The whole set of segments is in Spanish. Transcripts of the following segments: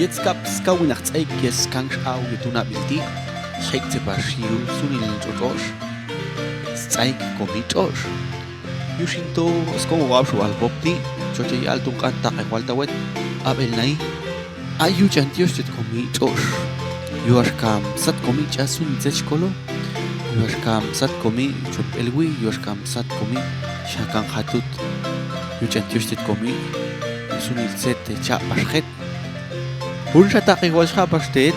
Jetzt gab's kaum nach Zeit, jetzt kannst du auch tun abilti. Schickt sie bei Schiu, Sunil Josh. Zeig Komitosh. Yushinto, es como va a su albopti. Choche y alto canta igual tawet. Abel nai. Ayuchan tiostet Komitosh. Yuashkam sat komicha sun zechkolo. Yuashkam sat komi chup elwi. Yuashkam sat komi shakan hatut. Yuchan tiostet komi. Sunil zet cha pashet. Unshata igual shapastet.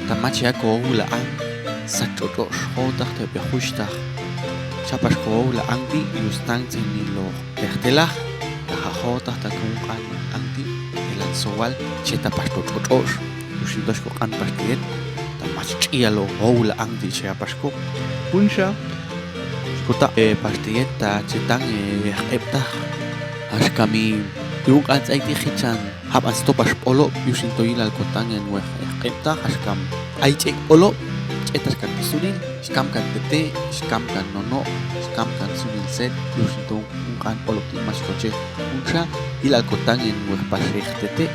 Tamachia koula an. Sachotosh. Hodach te behushtach. Chapas koula anti. Yustang zinilo. Pertelach. Tahajota takungan anti. Elan sowal. Cheta pastochotosh. Yushintosh ko an pastet. Tamachiyalo koula anti chapasko. Unsha. Skota pastet ta chetang epta. Ashkami. Yung ans ay hichan hab ans topas polo yusinto ilal kotang en weh epta ashkam ay chek polo etas kan sunil skam kan tete skam kan nono skam kan sunil set yusinto kan polo timas coche unsa ilal kotang en weh pasreh tete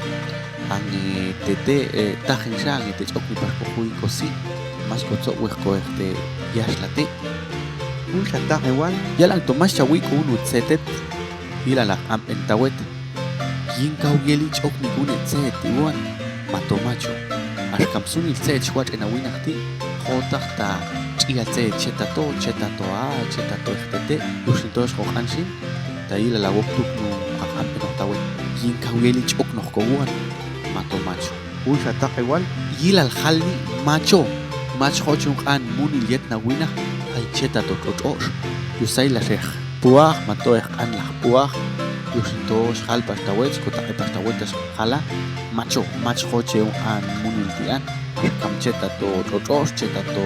ang tete tajen sha ang te chok pas kohui kosi mas kotso weh ko este yashlate unsa ta igual yalang tomas chawi ko unut setet ilala am entawet Yinkau yelich ok nigunet zet iwan matomacho ashkam sunil zet chwat en awinachti khotach ta chia zet chetato htete yushintosh khohanshin ta ila la woktuk no akam penoktawe yinkau yelich ok noh kowan matomacho usha ta igual yila al khalni macho mach khochun an munil yet na winach ay chetato totosh yusay la shekh puach matoech an la puach Yusintos hal pastawet kota pastawetas hala macho hoche an muniltian kam cheta to totos cheta to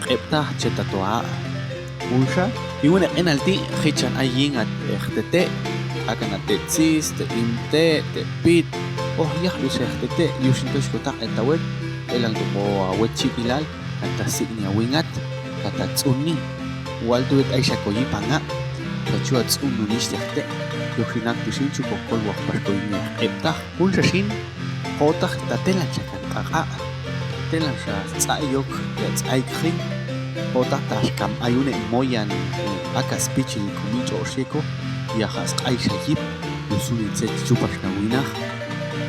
qepta cheta to a unsha iuna enalti khichan ayin at htete akana tetsis te imte te pit oh yah yushtete yusintos kota etawet elan to awet chipilal kata signia wingat kata tsuni walduet aisha koyipanga Kachuats ununistete Yohinak Pishinchu Kokol Wakpastoinia Epta Unsashin Hotach Tatelan Chakan Kaka Telan Tsayok Yatsaykin Hotach Tashkam Ayune Moyan Akas Pichil Kumicho Osheko Yajas Aishayip Yusunin Set Chupas Nawinach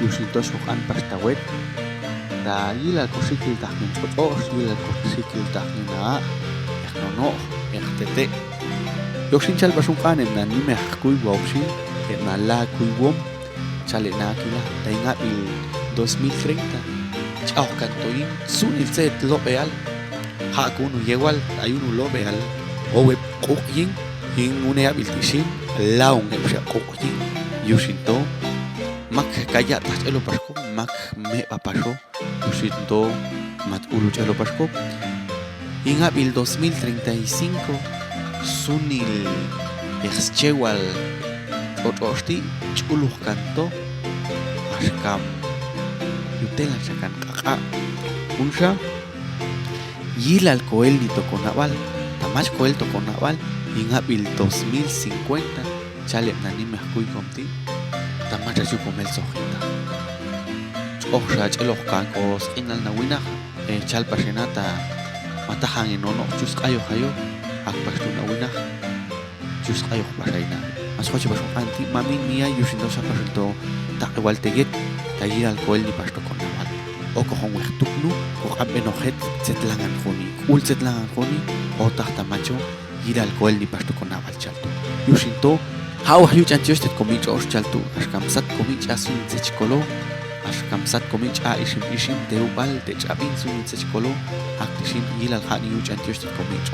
Yusintosh Hokan Pastawet Da Yila Kosikil Tahmin Chotos Yila Kosikil Tahmina Echnono Echtete Yokshin chal pasunkan en anime kuy wopshin en la kuy wom chale na kila tainga il 2030 chao cantoin sunil set lopeal ha kuno igual hay uno lopeal o web koyin in une abiltishin laun el koyin yoshinto mak kaya tachelo pasko mak me papaso yoshinto mat ulu chalo pasko in abil 2035 Sunil Exchewal Otosti Chuluh Kanto Ashkam Yutela Chakan Kaka Unsha Yilal Coel ni Toconaval Tamach Coel Toconaval Inhabil 2050 Chalep Nanime Kui Comti Tamacha Chucomel Sojita Oxach Eloh Kankos Inal Nawina Chalpa Renata Matahan en ono Chuskayo Hayo Akpastuna winach just ayok pasayna mas coche paso anti mamin mia yusindo sa pasulto ta igual teget ta ir alcohol ni pasto con naval o cojon wechtuknu o abenojet zetlangan khoni ul zetlangan khoni o tahta macho ir alcohol ni pasto con naval chalto yusinto how you chanchostet komich or chalto ashkam sat komich asun zechkolo ashkam sat komich a ishim deubal de chabin sun zechkolo aktishin ir al khani you chanchostet komich